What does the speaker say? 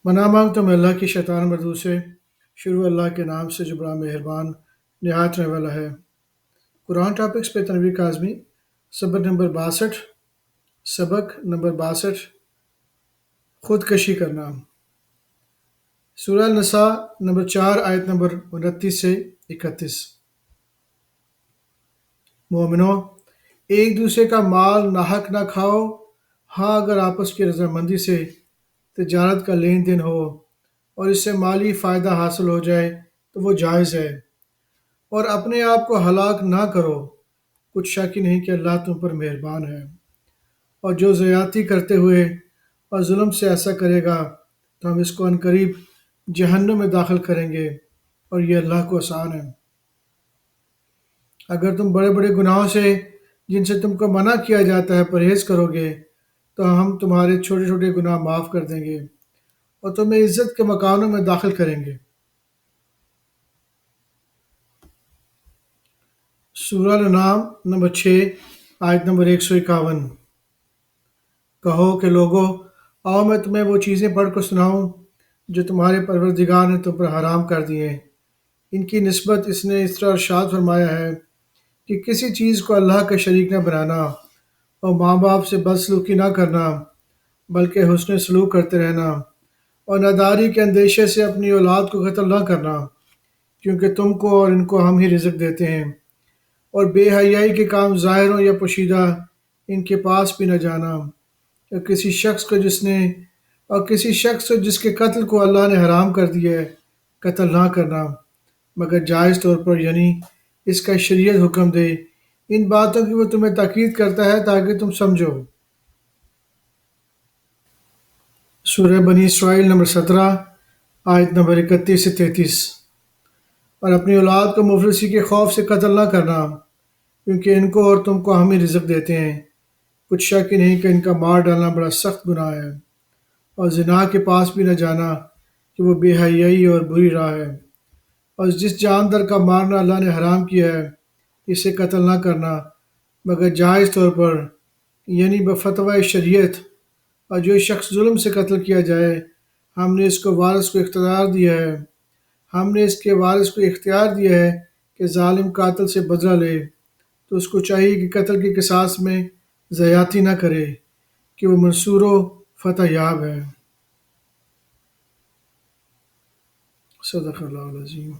پناہ مانگتا ہوں میں اللہ کی شیطان مردود سے۔ شروع اللہ کے نام سے جو بڑا مہربان نہایت رحم والا ہے۔ قرآن ٹاپکس پہ تنویر کاظمی، سبق نمبر 62 خودکشی کرنا۔ سورہ النساء نمبر 4 آیت نمبر 29 سے 31۔ مومنو، ایک دوسرے کا مال ناحق نہ کھاؤ، ہاں اگر آپس کی رضامندی سے تجارت کا لین دین ہو اور اس سے مالی فائدہ حاصل ہو جائے تو وہ جائز ہے، اور اپنے آپ کو ہلاک نہ کرو، کچھ شک ہی نہیں کہ اللہ تم پر مہربان ہے۔ اور جو زیادتی کرتے ہوئے اور ظلم سے ایسا کرے گا تو ہم اس کو عنقریب جہنم میں داخل کریں گے، اور یہ اللہ کو آسان ہے۔ اگر تم بڑے بڑے گناہوں سے جن سے تم کو منع کیا جاتا ہے پرہیز کرو گے تو ہم تمہارے چھوٹے چھوٹے گناہ معاف کر دیں گے اور تمہیں عزت کے مکانوں میں داخل کریں گے۔ سورہ الانعام نمبر 6 آیت نمبر 151۔ کہو کہ لوگو، آؤ میں تمہیں وہ چیزیں پڑھ کر سناؤں جو تمہارے پروردگار نے تم پر حرام کر دی ہیں۔ ان کی نسبت اس نے اس طرح ارشاد فرمایا ہے کہ کسی چیز کو اللہ کا شریک نہ بنانا، اور ماں باپ سے بدسلوکی نہ کرنا بلکہ حسن سلوک کرتے رہنا، اور ناداری کے اندیشے سے اپنی اولاد کو قتل نہ کرنا، کیونکہ تم کو اور ان کو ہم ہی رزق دیتے ہیں، اور بے حیائی کے کام ظاہر ہوں یا پوشیدہ ان کے پاس بھی نہ جانا، اور کسی شخص کو جس کے قتل کو اللہ نے حرام کر دیا ہے قتل نہ کرنا مگر جائز طور پر، یعنی اس کا شریعت حکم دے۔ ان باتوں کی وہ تمہیں تاکید کرتا ہے تاکہ تم سمجھو۔ سورہ بنی اسرائیل نمبر 17 آیت نمبر 31 سے 33۔ اور اپنی اولاد کو مفلسی کے خوف سے قتل نہ کرنا، کیونکہ ان کو اور تم کو ہم ہی رزق دیتے ہیں، کچھ شک ہی نہیں کہ ان کا مار ڈالنا بڑا سخت گناہ ہے۔ اور زنا کے پاس بھی نہ جانا کہ وہ بے حیائی اور بری راہ ہے۔ اور جس جاندار کا مارنا اللہ نے حرام کیا ہے اسے قتل نہ کرنا مگر جائز طور پر، یعنی بفتویٰ شریعت۔ اور جو شخص ظلم سے قتل کیا جائے ہم نے اس کے وارث کو اختیار دیا ہے کہ ظالم قاتل سے بدلہ لے، تو اس کو چاہیے کہ قتل کے قصاص میں زیادتی نہ کرے، کہ وہ منصور و فتح یاب ہے۔ صدق اللہ العظیم۔